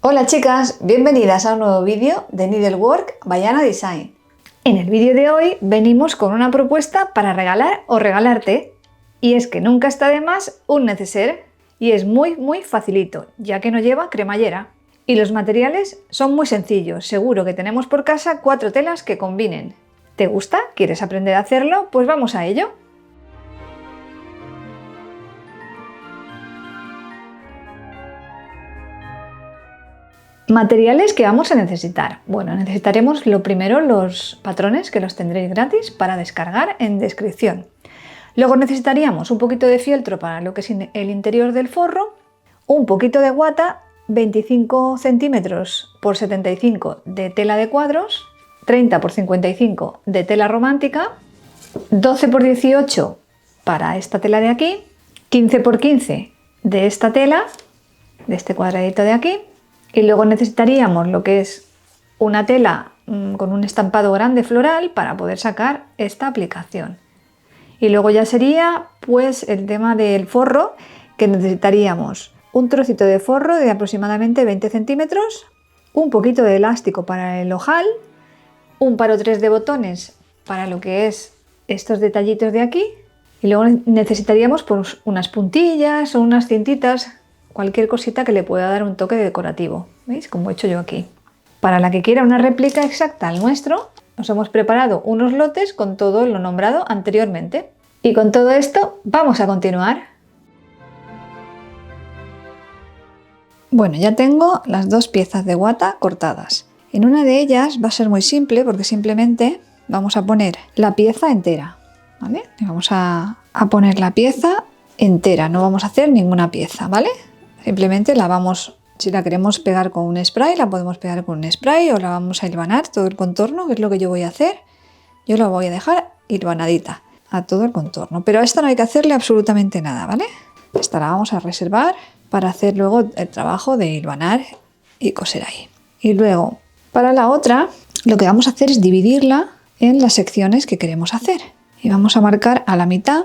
Hola chicas, bienvenidas a un nuevo vídeo de Needlework by Ana Design. En el vídeo de hoy venimos con una propuesta para regalar o regalarte. Y es que nunca está de más un neceser y es muy facilito, ya que no lleva cremallera. Y los materiales son muy sencillos, seguro que tenemos por casa 4 telas que combinen. ¿Te gusta? ¿Quieres aprender a hacerlo? Pues vamos a ello. Materiales que vamos a necesitar. Bueno, necesitaremos lo primero los patrones, que los tendréis gratis para descargar en descripción. Luego necesitaríamos un poquito de fieltro para lo que es el interior del forro, un poquito de guata, 25 centímetros por 75 de tela de cuadros, 30 por 55 de tela romántica, 12 por 18 para esta tela de aquí, 15 por 15 de esta tela, de este cuadradito de aquí. Y luego necesitaríamos lo que es una tela con un estampado grande floral para poder sacar esta aplicación. Y luego ya sería pues el tema del forro, que necesitaríamos un trocito de forro de aproximadamente 20 centímetros, un poquito de elástico para el ojal, un par o tres de botones para lo que es estos detallitos de aquí, y luego necesitaríamos pues unas puntillas o unas cintitas, cualquier cosita que le pueda dar un toque decorativo, ¿veis? Como he hecho yo aquí. Para la que quiera una réplica exacta al nuestro, nos hemos preparado unos lotes con todo lo nombrado anteriormente. Y con todo esto vamos a continuar. Bueno, ya tengo las dos piezas de guata cortadas. En una de ellas va a ser muy simple porque simplemente vamos a poner la pieza entera, ¿vale? Y vamos a poner la pieza entera, no vamos a hacer ninguna pieza, ¿vale? Simplemente la vamos, si la queremos pegar con un spray, la podemos pegar con un spray o la vamos a hilvanar todo el contorno, que es lo que yo voy a hacer. Yo la voy a dejar hilvanadita a todo el contorno, pero a esta no hay que hacerle absolutamente nada, ¿vale? Esta la vamos a reservar para hacer luego el trabajo de hilvanar y coser ahí. Y luego, para la otra, lo que vamos a hacer es dividirla en las secciones que queremos hacer. Y vamos a marcar a la mitad.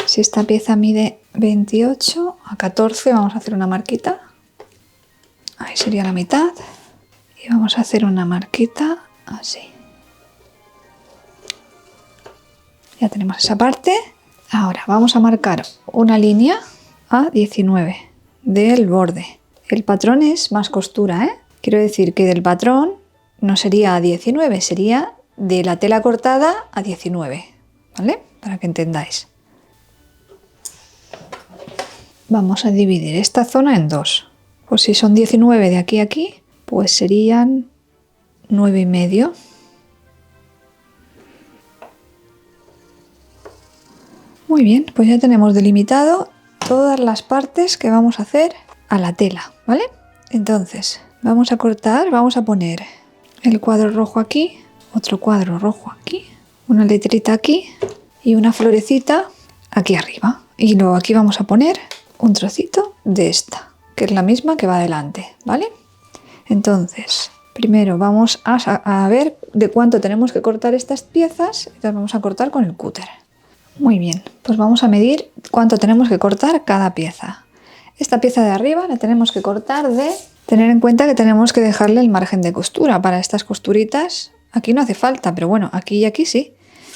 Si esta pieza mide 28 a 14, vamos a hacer una marquita. Ahí sería la mitad. Y vamos a hacer una marquita así. Ya tenemos esa parte. Ahora vamos a marcar una línea a 19 del borde. El patrón es más costura, ¿eh? Quiero decir que del patrón no sería a 19, sería de la tela cortada a 19, ¿vale? Para que entendáis. Vamos a dividir esta zona en dos. Pues si son 19 de aquí a aquí, pues serían 9,5. Muy bien, pues ya tenemos delimitado todas las partes que vamos a hacer a la tela, ¿vale? Entonces, vamos a cortar, vamos a poner el cuadro rojo aquí, otro cuadro rojo aquí, una letrita aquí y una florecita aquí arriba. Y luego aquí vamos a poner un trocito de esta, que es la misma que va adelante, ¿vale? Entonces, primero vamos a ver de cuánto tenemos que cortar estas piezas y las vamos a cortar con el cúter. Muy bien, pues vamos a medir cuánto tenemos que cortar cada pieza. Esta pieza de arriba la tenemos que cortar de... Tener en cuenta que tenemos que dejarle el margen de costura para estas costuritas. Aquí no hace falta, pero bueno, aquí y aquí sí.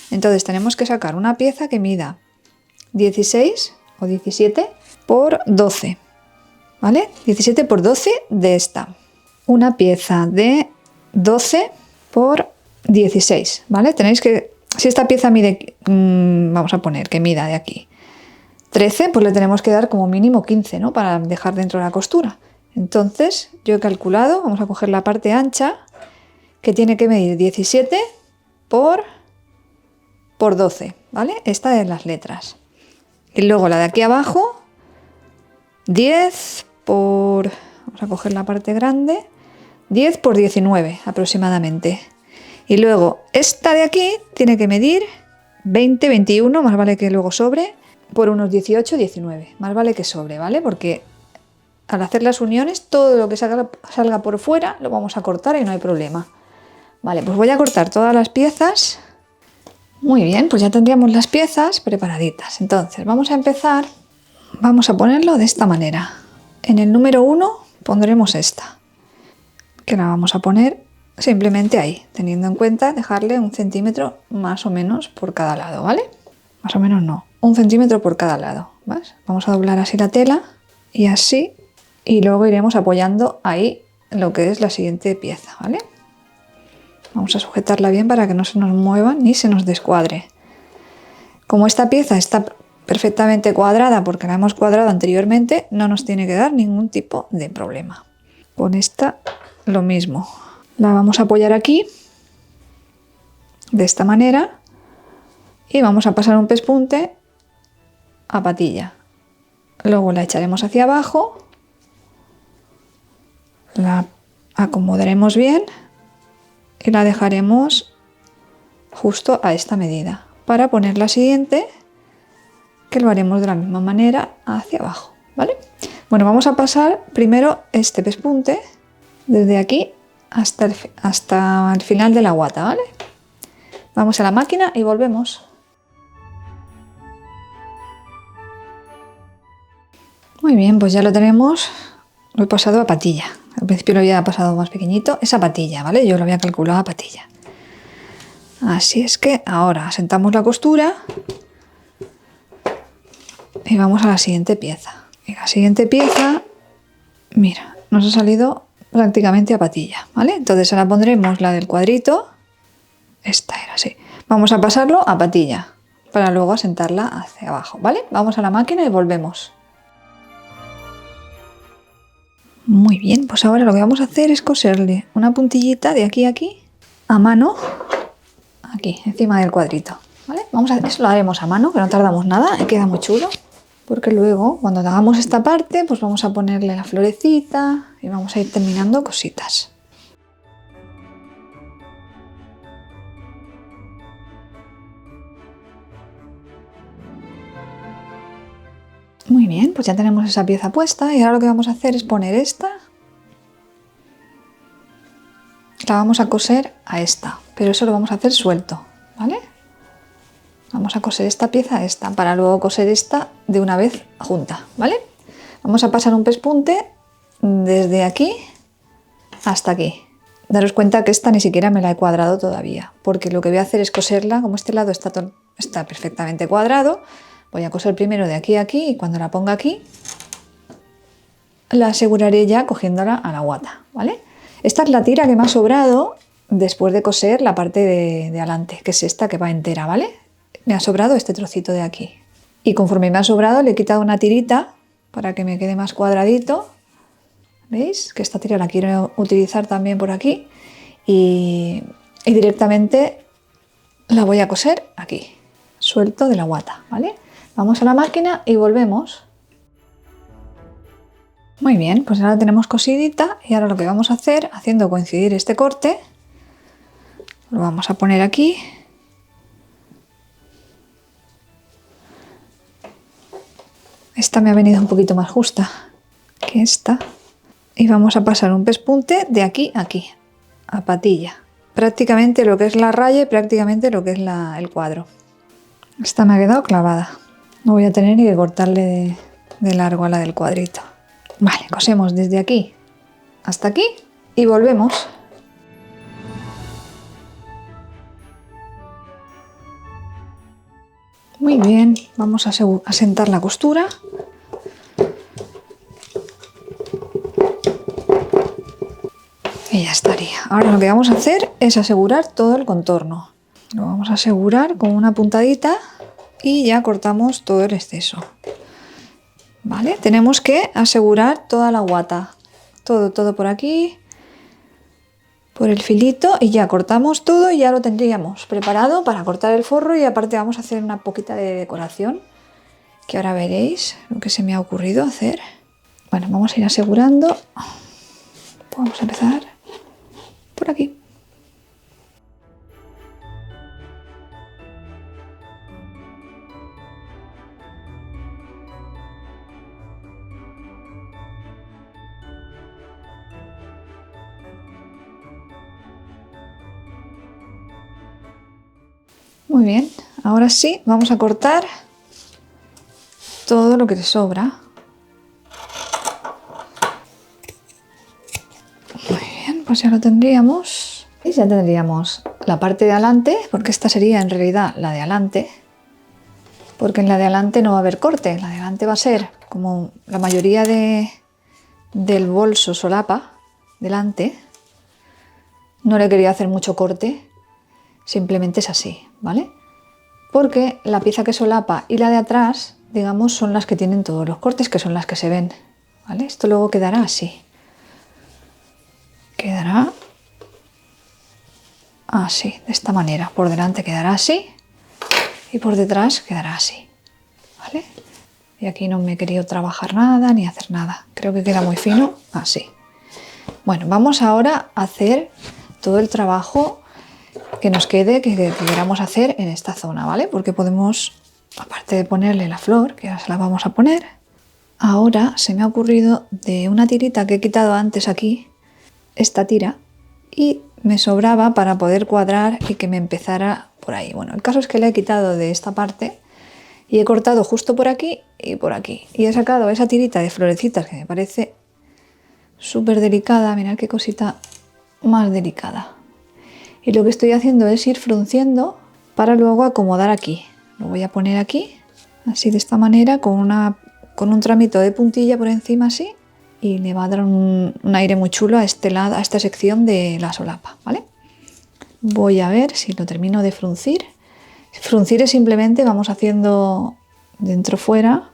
Entonces tenemos que sacar una pieza que mida 16 o 17 por 12, ¿vale? 17 por 12 de esta. Una pieza de 12 por 16, ¿vale? Tenéis que... Si esta pieza mide, vamos a poner que mida de aquí 13, pues le tenemos que dar como mínimo 15, ¿no? Para dejar dentro de la costura. Entonces yo he calculado, vamos a coger la parte ancha, que tiene que medir 17 por 12, ¿vale? Esta de las letras. Y luego la de aquí abajo, 10 por... Vamos a coger la parte grande, 10 por 19 aproximadamente. Y luego esta de aquí tiene que medir 20, 21, más vale que luego sobre, por unos 18, 19. Más vale que sobre, ¿vale? Porque al hacer las uniones, todo lo que salga por fuera lo vamos a cortar y no hay problema. Vale, pues voy a cortar todas las piezas. Muy bien, pues ya tendríamos las piezas preparaditas. Entonces vamos a empezar, vamos a ponerlo de esta manera. En el número 1 pondremos esta. que la vamos a poner simplemente ahí, teniendo en cuenta dejarle 1 centímetro más o menos por cada lado, ¿vale? Más o menos no, 1 centímetro por cada lado, ¿ves? Vamos a doblar así la tela y así, y luego iremos apoyando ahí lo que es la siguiente pieza, ¿vale? Vamos a sujetarla bien para que no se nos mueva ni se nos descuadre. Como esta pieza está perfectamente cuadrada porque la hemos cuadrado anteriormente, no nos tiene que dar ningún tipo de problema. Con esta lo mismo. La vamos a apoyar aquí, de esta manera, y vamos a pasar un pespunte a patilla. Luego la echaremos hacia abajo, la acomodaremos bien y la dejaremos justo a esta medida para poner la siguiente, que lo haremos de la misma manera hacia abajo, ¿vale? Bueno, vamos a pasar primero este pespunte desde aquí hasta el final de la guata, ¿vale? Vamos a la máquina y volvemos. Muy bien, pues ya lo tenemos, lo he pasado a patilla. Al principio lo había pasado más pequeñito, es a patilla, ¿vale? Yo lo había calculado a patilla. Así es que ahora asentamos la costura y vamos a la siguiente pieza. Y la siguiente pieza, mira, nos ha salido prácticamente a patilla, ¿vale? Entonces ahora pondremos la del cuadrito, esta era así. Vamos a pasarlo a patilla para luego asentarla hacia abajo, ¿vale? Vamos a la máquina y volvemos. Muy bien, pues ahora lo que vamos a hacer es coserle una puntillita de aquí a aquí a mano, aquí encima del cuadrito, ¿vale? Eso lo haremos a mano, que no tardamos nada y queda muy chulo, porque luego cuando hagamos esta parte pues vamos a ponerle la florecita y vamos a ir terminando cositas. Muy bien, pues ya tenemos esa pieza puesta y ahora lo que vamos a hacer es poner esta. La vamos a coser a esta, pero eso lo vamos a hacer suelto, ¿vale? Vamos a coser esta pieza a esta, para luego coser esta de una vez junta, ¿vale? Vamos a pasar un pespunte desde aquí hasta aquí. Daros cuenta que esta ni siquiera me la he cuadrado todavía, porque lo que voy a hacer es coserla, como este lado está perfectamente cuadrado, voy a coser primero de aquí a aquí y cuando la ponga aquí, la aseguraré ya cogiéndola a la guata, ¿vale? Esta es la tira que me ha sobrado después de coser la parte de adelante, que es esta que va entera, ¿vale? Me ha sobrado este trocito de aquí. Y conforme me ha sobrado le he quitado una tirita para que me quede más cuadradito. ¿Veis? Que esta tira la quiero utilizar también por aquí. Y directamente la voy a coser aquí, suelto de la guata, ¿vale? Vamos a la máquina y volvemos. Muy bien, pues ahora tenemos cosidita y ahora lo que vamos a hacer, haciendo coincidir este corte, lo vamos a poner aquí. Esta me ha venido un poquito más justa que esta. Y vamos a pasar un pespunte de aquí a aquí, a patilla. Prácticamente lo que es la raya y prácticamente lo que es el cuadro. Esta me ha quedado clavada. No voy a tener ni que cortarle de largo a la del cuadrito. Vale, cosemos desde aquí hasta aquí y volvemos. Muy bien, vamos a asentar la costura. Y ya estaría. Ahora lo que vamos a hacer es asegurar todo el contorno. Lo vamos a asegurar con una puntadita y ya cortamos todo el exceso. ¿Vale? Tenemos que asegurar toda la guata. Todo por aquí, por el filito y ya cortamos todo y ya lo tendríamos preparado para cortar el forro y aparte vamos a hacer una poquita de decoración que ahora veréis lo que se me ha ocurrido hacer. Bueno, vamos a ir asegurando. Vamos a empezar por aquí. Muy bien, ahora sí, vamos a cortar todo lo que te sobra. Muy bien, Pues ya lo tendríamos. Y ya tendríamos la parte de adelante, porque esta sería en realidad la de adelante, porque en la de adelante no va a haber corte. La de adelante va a ser como la mayoría del bolso solapa delante. No le quería hacer mucho corte, simplemente es así, ¿vale? Porque la pieza que solapa y la de atrás, digamos, son las que tienen todos los cortes, que son las que se ven, ¿vale? Esto luego quedará así. Quedará así, de esta manera. Por delante quedará así y por detrás quedará así, ¿vale? Y aquí no me he querido trabajar nada ni hacer nada. Creo que queda muy fino, así. Bueno, vamos ahora a hacer todo el trabajo que nos quede, que queramos hacer en esta zona, ¿vale? Porque podemos, aparte de ponerle la flor, que ahora se la vamos a poner, ahora se me ha ocurrido de una tirita que he quitado antes aquí, esta tira, y me sobraba para poder cuadrar y que me empezara por ahí. Bueno, el caso es que le he quitado de esta parte y he cortado justo por aquí y por aquí. Y he sacado esa tirita de florecitas que me parece súper delicada. Mirad qué cosita más delicada. Y lo que estoy haciendo es ir frunciendo para luego acomodar aquí. Lo voy a poner aquí, así de esta manera, con un tramito de puntilla por encima así. Y le va a dar un aire muy chulo a este lado, a esta sección de la solapa, ¿vale? Voy a ver si lo termino de fruncir. Fruncir es simplemente vamos haciendo dentro fuera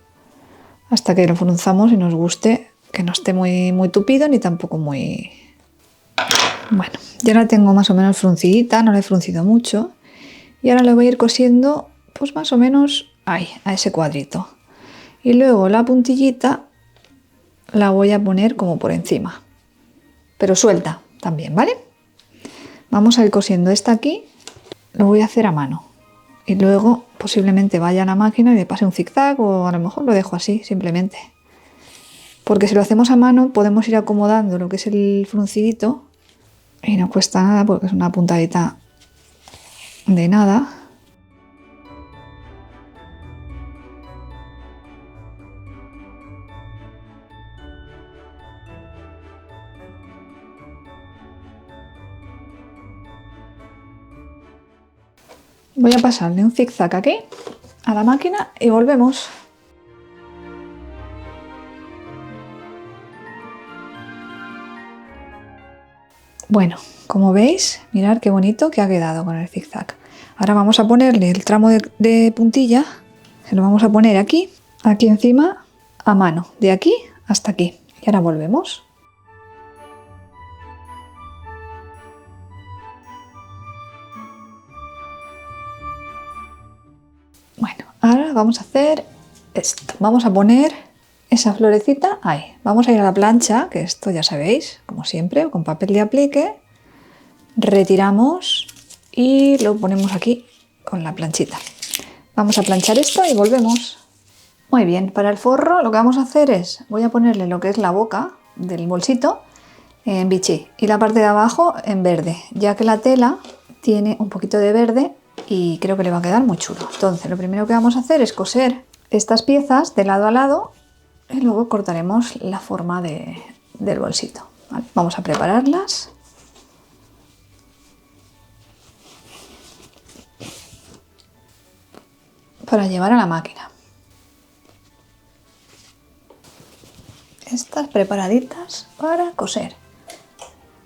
hasta que lo frunzamos y nos guste, que no esté muy, muy tupido ni tampoco muy... Bueno, ya la tengo más o menos fruncidita, no la he fruncido mucho. Y ahora le voy a ir cosiendo pues más o menos ahí, a ese cuadrito. Y luego la puntillita la voy a poner como por encima, pero suelta también, ¿vale? Vamos a ir cosiendo esta aquí, lo voy a hacer a mano y luego posiblemente vaya a la máquina y le pase un zigzag o a lo mejor lo dejo así simplemente. Porque si lo hacemos a mano podemos ir acomodando lo que es el fruncidito y no cuesta nada porque es una puntadita de nada. Voy a pasarle un zigzag aquí a la máquina y volvemos. Bueno, como veis, mirad qué bonito que ha quedado con el zigzag. Ahora vamos a ponerle el tramo de puntilla, se lo vamos a poner aquí, aquí encima, a mano, de aquí hasta aquí. Y ahora volvemos. Bueno, ahora vamos a hacer esto. Vamos a poner esa florecita ahí. Vamos a ir a la plancha, que esto ya sabéis, como siempre, con papel de aplique. Retiramos y lo ponemos aquí con la planchita. Vamos a planchar esto y volvemos. Muy bien, para el forro lo que vamos a hacer es, voy a ponerle lo que es la boca del bolsito en bichí y la parte de abajo en verde, ya que la tela tiene un poquito de verde y creo que le va a quedar muy chulo. Entonces lo primero que vamos a hacer es coser estas piezas de lado a lado y luego cortaremos la forma del bolsito. ¿Vale? Vamos a prepararlas. Para llevar a la máquina. Estas preparaditas para coser.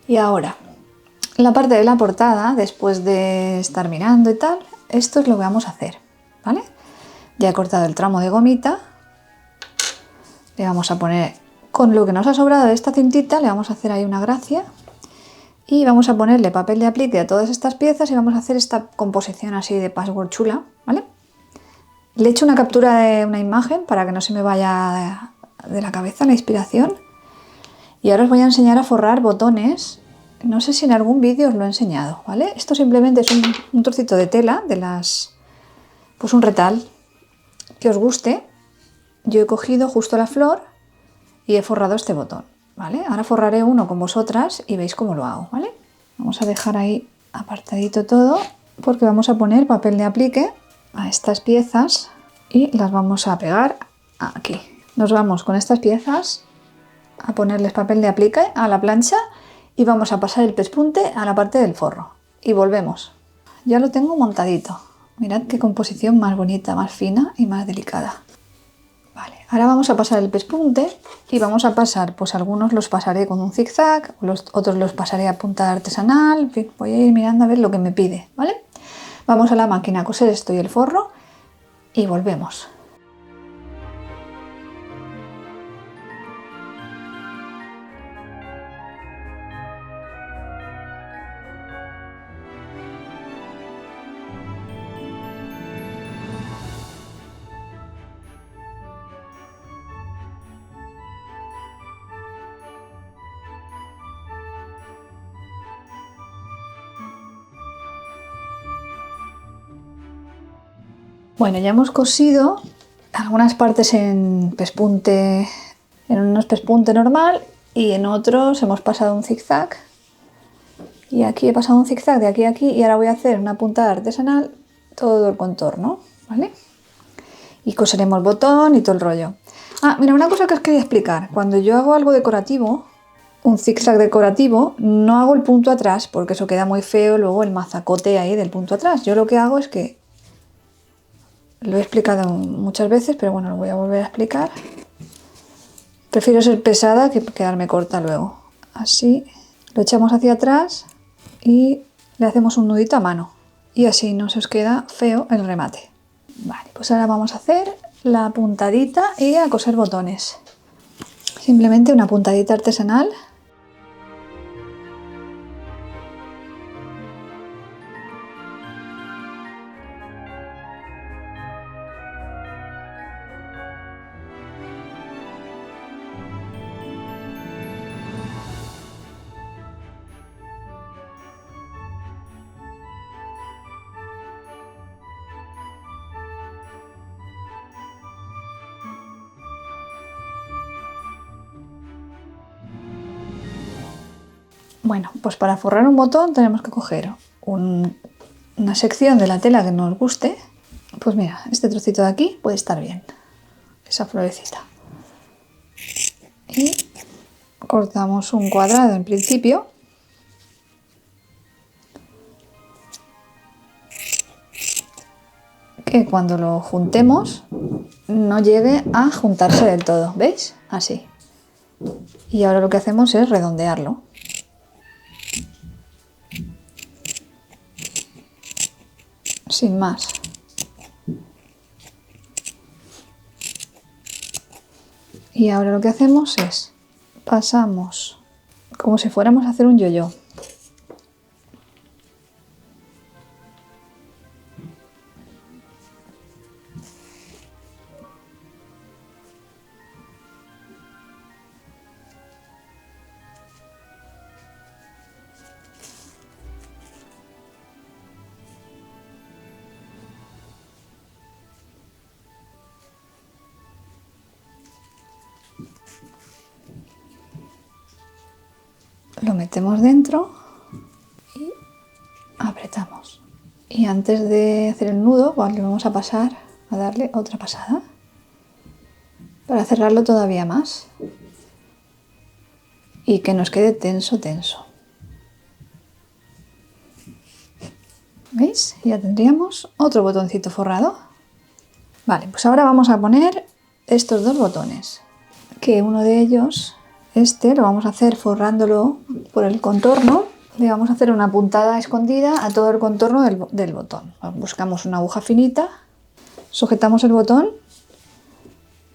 Y ahora, la parte de la portada, después de estar mirando y tal, esto es lo que vamos a hacer, ¿vale? Ya he cortado el tramo de gomita. Le vamos a poner, con lo que nos ha sobrado de esta cintita, le vamos a hacer ahí una gracia. Y vamos a ponerle papel de aplique a todas estas piezas y vamos a hacer esta composición así de patchwork chula, ¿vale? Le he hecho una captura de una imagen para que no se me vaya de la cabeza la inspiración. Y ahora os voy a enseñar a forrar botones. No sé si en algún vídeo os lo he enseñado, ¿vale? Esto simplemente es un trocito de tela de pues un retal que os guste. Yo he cogido justo la flor y he forrado este botón, ¿vale? Ahora forraré uno con vosotras y veis cómo lo hago, ¿vale? Vamos a dejar ahí apartadito todo porque vamos a poner papel de aplique a estas piezas y las vamos a pegar aquí. Nos vamos con estas piezas a ponerles papel de aplique a la plancha y vamos a pasar el pespunte a la parte del forro y volvemos. Ya lo tengo montadito. Mirad qué composición más bonita, más fina y más delicada. Vale, ahora vamos a pasar el pespunte y vamos a pasar, pues algunos los pasaré con un zigzag, otros los pasaré a punta artesanal, en fin, voy a ir mirando a ver lo que me pide, ¿vale? Vamos a la máquina a coser esto y el forro y volvemos. Bueno, ya hemos cosido algunas partes en pespunte, en unos pespunte normal y en otros hemos pasado un zigzag. Y aquí he pasado un zigzag de aquí a aquí y ahora voy a hacer una puntada artesanal todo el contorno, ¿vale? Y coseremos botón y todo el rollo. Ah, mira, una cosa que os quería explicar. Cuando yo hago algo decorativo, un zigzag decorativo, no hago el punto atrás porque eso queda muy feo, luego el mazacote ahí del punto atrás. Yo lo que hago es que lo he explicado muchas veces, pero bueno, lo voy a volver a explicar. Prefiero ser pesada que quedarme corta luego. Así lo echamos hacia atrás y le hacemos un nudito a mano. Y así no se os queda feo el remate. Vale, pues ahora vamos a hacer la puntadita y a coser botones. Simplemente una puntadita artesanal. Bueno, pues para forrar un botón tenemos que coger una sección de la tela que nos guste. Pues mira, este trocito de aquí puede estar bien, esa florecita. Y cortamos un cuadrado en principio. Que cuando lo juntemos no llegue a juntarse del todo, ¿veis? Así. Y ahora lo que hacemos es redondearlo. Sin más. Y ahora lo que hacemos es pasamos como si fuéramos a hacer un yo-yo. Lo metemos dentro y apretamos. Y antes de hacer el nudo, pues le vamos a pasar a darle otra pasada para cerrarlo todavía más y que nos quede tenso, tenso. ¿Veis? Ya tendríamos otro botoncito forrado. Vale, pues ahora vamos a poner estos dos botones, que uno de ellos, este, lo vamos a hacer forrándolo por el contorno. Le vamos a hacer una puntada escondida a todo el contorno del botón. Buscamos una aguja finita, sujetamos el botón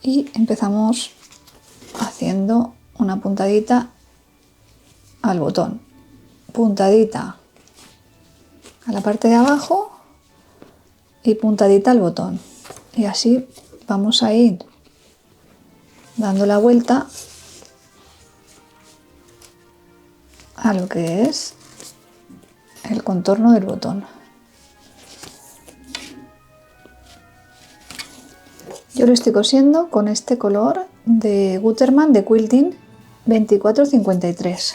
y empezamos haciendo una puntadita al botón, puntadita a la parte de abajo y puntadita al botón. Y así vamos a ir dando la vuelta a lo que es el contorno del botón. Yo lo estoy cosiendo con este color de Gutermann de Quilting 2453,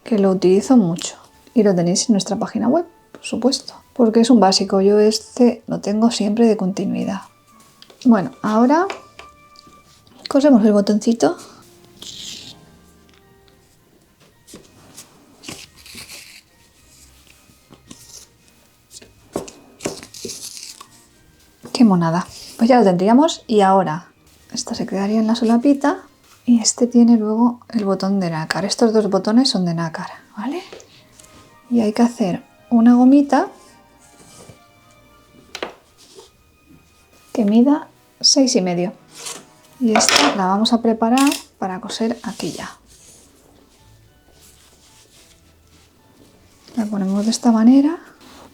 que lo utilizo mucho y lo tenéis en nuestra página web, por supuesto, porque es un básico. Yo este lo tengo siempre de continuidad. Bueno, ahora cosemos el botoncito. Qué monada. Pues ya lo tendríamos y ahora esta se quedaría en la solapita y este tiene luego el botón de nácar. Estos dos botones son de nácar, ¿vale? Y hay que hacer una gomita que mida 6,5. Y esta la vamos a preparar para coser aquí ya. La ponemos de esta manera.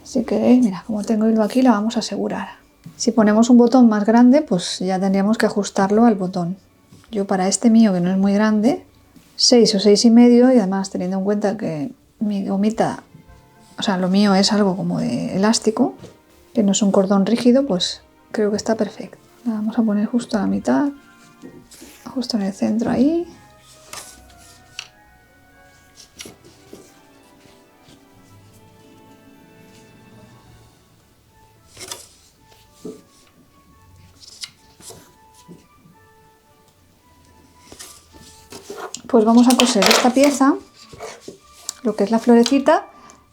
Si queréis, mira, como tengo hilo aquí, la vamos a asegurar. Si ponemos un botón más grande, pues ya tendríamos que ajustarlo al botón. Yo para este mío, que no es muy grande, 6 o 6,5, y además teniendo en cuenta que mi gomita, o sea, lo mío es algo como de elástico, que no es un cordón rígido, pues creo que está perfecto. La vamos a poner justo a la mitad, justo en el centro ahí. Pues vamos a coser esta pieza, lo que es la florecita,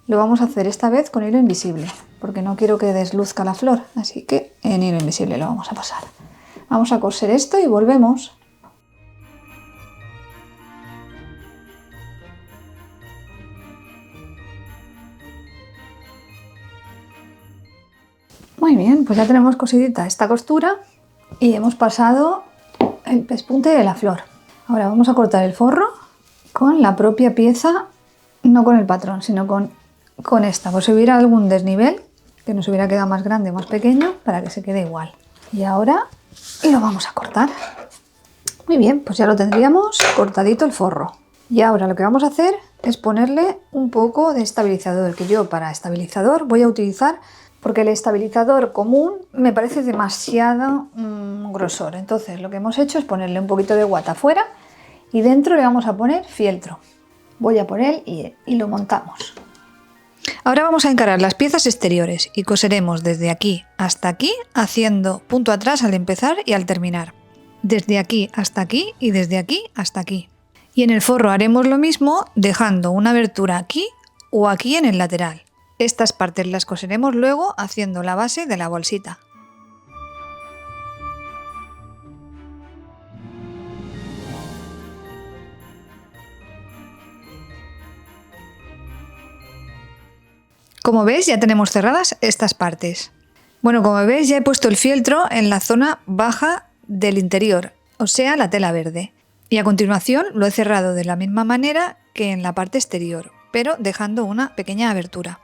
lo vamos a hacer esta vez con hilo invisible, porque no quiero que desluzca la flor, así que en hilo invisible lo vamos a pasar. Vamos a coser esto y volvemos. Muy bien, pues ya tenemos cosidita esta costura y hemos pasado el pespunte de la flor. Ahora vamos a cortar el forro con la propia pieza, no con el patrón, sino con esta, por si hubiera algún desnivel, que nos hubiera quedado más grande o más pequeño, para que se quede igual. Y ahora lo vamos a cortar. Muy bien, pues ya lo tendríamos cortadito el forro. Y ahora lo que vamos a hacer es ponerle un poco de estabilizador, que yo para estabilizador voy a utilizar, porque el estabilizador común me parece demasiado grosor. Entonces lo que hemos hecho es ponerle un poquito de guata afuera y dentro le vamos a poner fieltro. Voy a por él y lo montamos. Ahora vamos a encarar las piezas exteriores y coseremos desde aquí hasta aquí, haciendo punto atrás al empezar y al terminar. Desde aquí hasta aquí y desde aquí hasta aquí. Y en el forro haremos lo mismo, dejando una abertura aquí o aquí en el lateral. Estas partes las coseremos luego haciendo la base de la bolsita. Como veis, ya tenemos cerradas estas partes. Bueno, como veis, ya he puesto el fieltro en la zona baja del interior, o sea, la tela verde. Y a continuación lo he cerrado de la misma manera que en la parte exterior, pero dejando una pequeña abertura.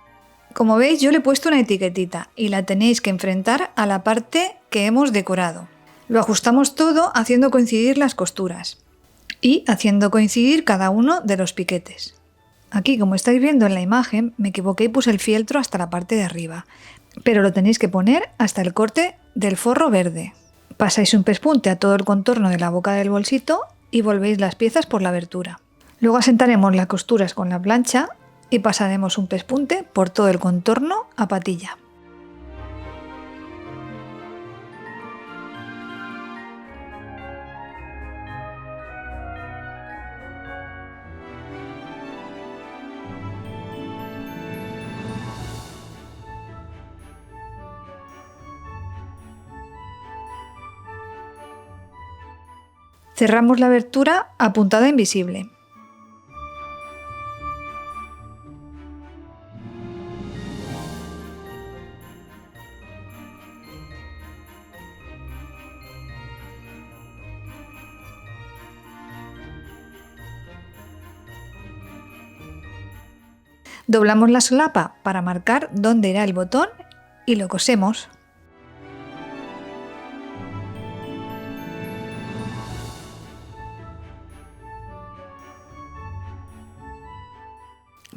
Como veis, yo le he puesto una etiquetita y la tenéis que enfrentar a la parte que hemos decorado. Lo ajustamos todo haciendo coincidir las costuras y haciendo coincidir cada uno de los piquetes. Aquí, como estáis viendo en la imagen, me equivoqué y puse el fieltro hasta la parte de arriba, pero lo tenéis que poner hasta el corte del forro verde. Pasáis un pespunte a todo el contorno de la boca del bolsito y volvéis las piezas por la abertura. Luego asentaremos las costuras con la plancha y pasaremos un pespunte por todo el contorno a patilla. Cerramos la abertura a puntada invisible. Doblamos la solapa para marcar dónde irá el botón y lo cosemos.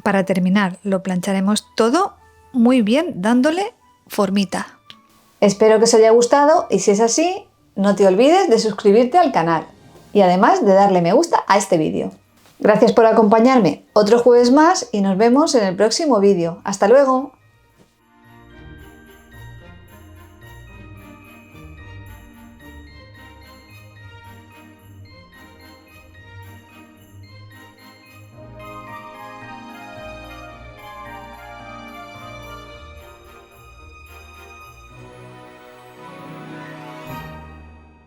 Para terminar, lo plancharemos todo muy bien dándole formita. Espero que os haya gustado y si es así, no te olvides de suscribirte al canal y además de darle me gusta a este vídeo. Gracias por acompañarme otro jueves más y nos vemos en el próximo vídeo. ¡Hasta luego!